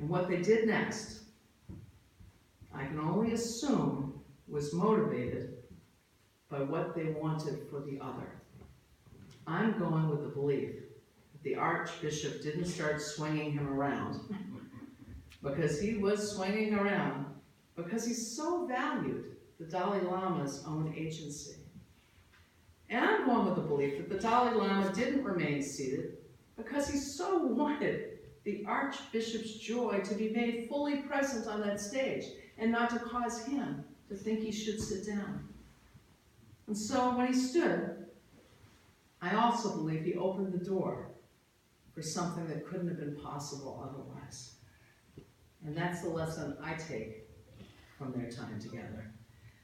And what they did next, I can only assume, was motivated by what they wanted for the other. I'm going with the belief that the Archbishop didn't start swinging him around because he was swinging around because he so valued the Dalai Lama's own agency. And I'm going with the belief that the Dalai Lama didn't remain seated because he so wanted the Archbishop's joy to be made fully present on that stage and not to cause him to think he should sit down. And so when he stood, I also believe he opened the door for something that couldn't have been possible otherwise. And that's the lesson I take from their time together.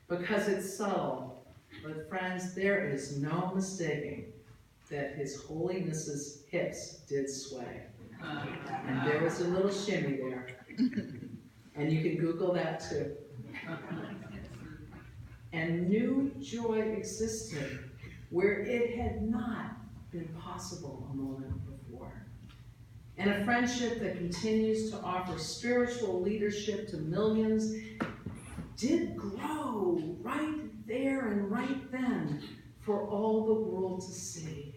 Because it's subtle, but friends, there is no mistaking that His Holiness's hips did sway. And there was a little shimmy there. And you can Google that too. And new joy existed where it had not been possible a moment before. And a friendship that continues to offer spiritual leadership to millions did grow right there and right then for all the world to see.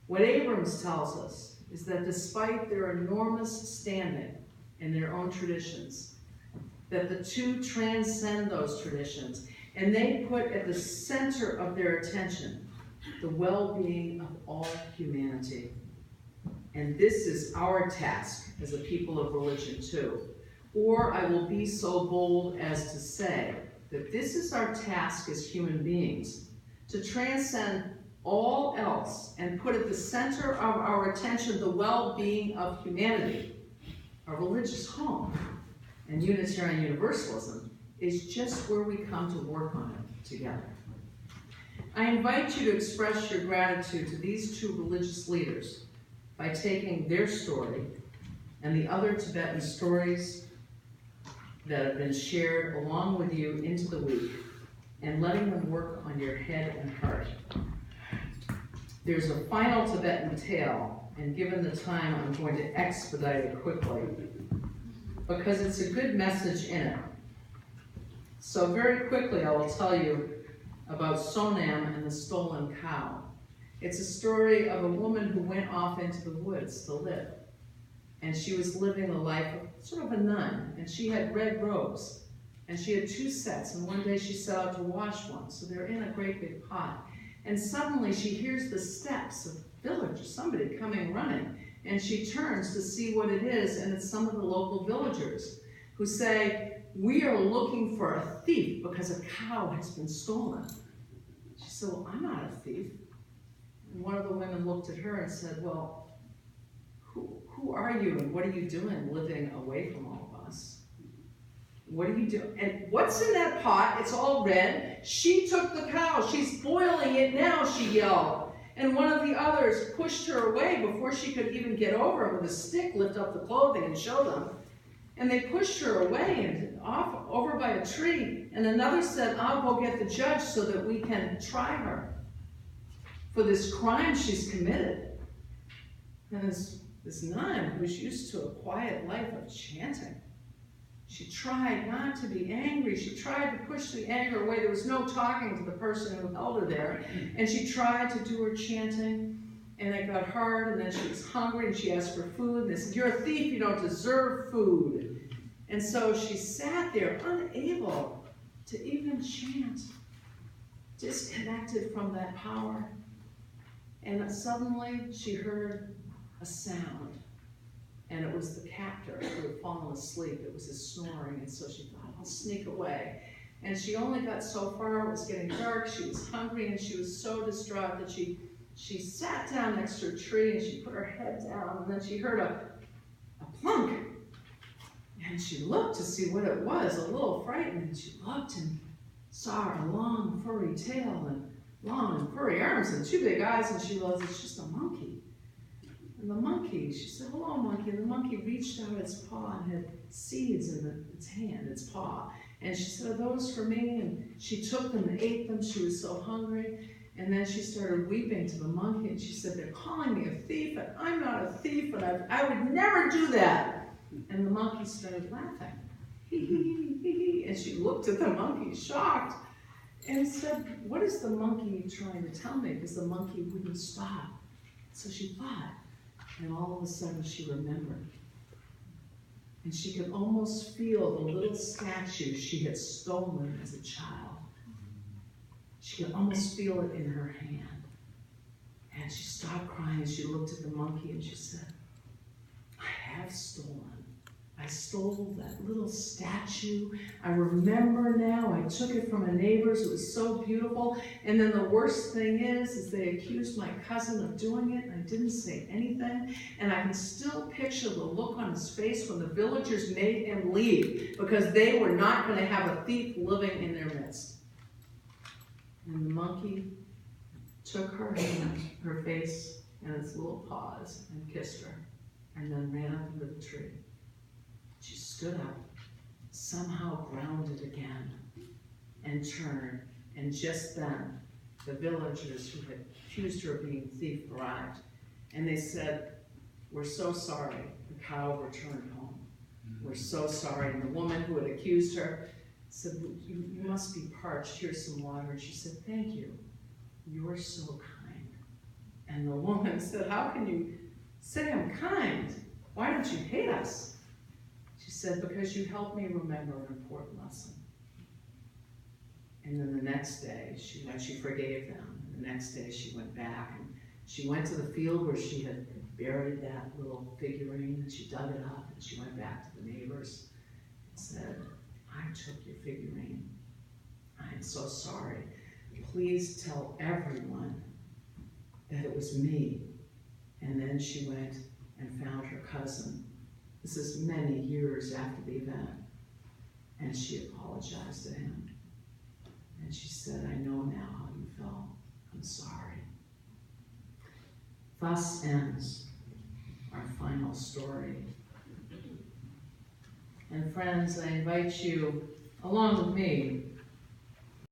What Abrams tells us is that despite their enormous standing in their own traditions, that the two transcend those traditions, and they put at the center of their attention the well-being of all humanity. And this is our task as a people of religion too. Or I will be so bold as to say that this is our task as human beings, to transcend all else and put at the center of our attention the well-being of humanity. Our religious home and Unitarian Universalism is just where we come to work on it together. I invite you to express your gratitude to these two religious leaders by taking their story and the other Tibetan stories that have been shared along with you into the week and letting them work on your head and heart. There's a final Tibetan tale, and given the time, I'm going to expedite it quickly because it's a good message in it. So very quickly, I will tell you about Sonam and the stolen cow. It's a story of a woman who went off into the woods to live. And she was living the life of sort of a nun, and she had red robes. And she had two sets, and one day she set out to wash one. So they're in a great big pot. And suddenly she hears the steps of a village, somebody coming running. And she turns to see what it is, and it's some of the local villagers who say, "We are looking for a thief because a cow has been stolen." She said, "Well, I'm not a thief." And one of the women looked at her and said, "Well, who are you and what are you doing living away from all of us? What are you doing? And what's in that pot? It's all red. She took the cow. She's boiling it now," she yelled. And one of the others pushed her away before she could even get over and with a stick lift up the clothing and show them. And they pushed her away and off over by a tree. And another said, "I'll go get the judge so that we can try her for this crime she's committed." And this nun, who's used to a quiet life of chanting, she tried not to be angry. She tried to push the anger away. There was no talking to the person who held her there. And she tried to do her chanting, and it got hard, and then she was hungry, and she asked for food. And they said, "You're a thief, you don't deserve food." And so she sat there, unable to even chant, disconnected from that power. And suddenly she heard a sound, and it was the captor who had fallen asleep. It was his snoring, and so she thought, "I'll sneak away." And she only got so far. It was getting dark. She was hungry, and she was so distraught that she sat down next to a tree, and she put her head down, and then she heard a plunk. And she looked to see what it was, a little frightened, and she looked and saw a long furry tail and long and furry arms and two big eyes, and she realized it's just a monkey. And the monkey, she said, "Hello, monkey." And the monkey reached out its paw and had seeds in its hand, its paw. And she said, "Are those for me?" And she took them and ate them. She was so hungry. And then she started weeping to the monkey, and she said, they're calling me a thief, and I'm not a thief, and I would never do that. And the monkey started laughing. And she looked at the monkey, shocked, and said, what is the monkey trying to tell me? Because the monkey wouldn't stop. So she thought, and all of a sudden she remembered. And she could almost feel the little statue she had stolen as a child. She could almost feel it in her hand. And she stopped crying and she looked at the monkey and she said, I have stolen. I stole that little statue. I remember now, I took it from a neighbor's. It was so beautiful. And then the worst thing is they accused my cousin of doing it, and I didn't say anything. And I can still picture the look on his face when the villagers made him leave, because they were not going to have a thief living in their midst. And the monkey took her hand, her face, and its little paws, and kissed her, and then ran up into the tree. She stood up, somehow grounded again, and turned, and just then, the villagers who had accused her of being a thief arrived, and they said, we're so sorry, the cow returned home. We're so sorry. And the woman who had accused her said, you must be parched, here's some water. And she said, thank you, you're so kind. And the woman said, how can you say I'm kind? Why don't you hate us? She said, because you helped me remember an important lesson. And then the next day, she forgave them. And the next day she went back and she went to the field where she had buried that little figurine, and she dug it up and she went back to the neighbors and said, I took your figurine. I'm so sorry. Please tell everyone that it was me. And then she went and found her cousin. This is many years after the event. And she apologized to him. And she said, I know now how you felt. I'm sorry. Thus ends our final story. And friends, I invite you, along with me,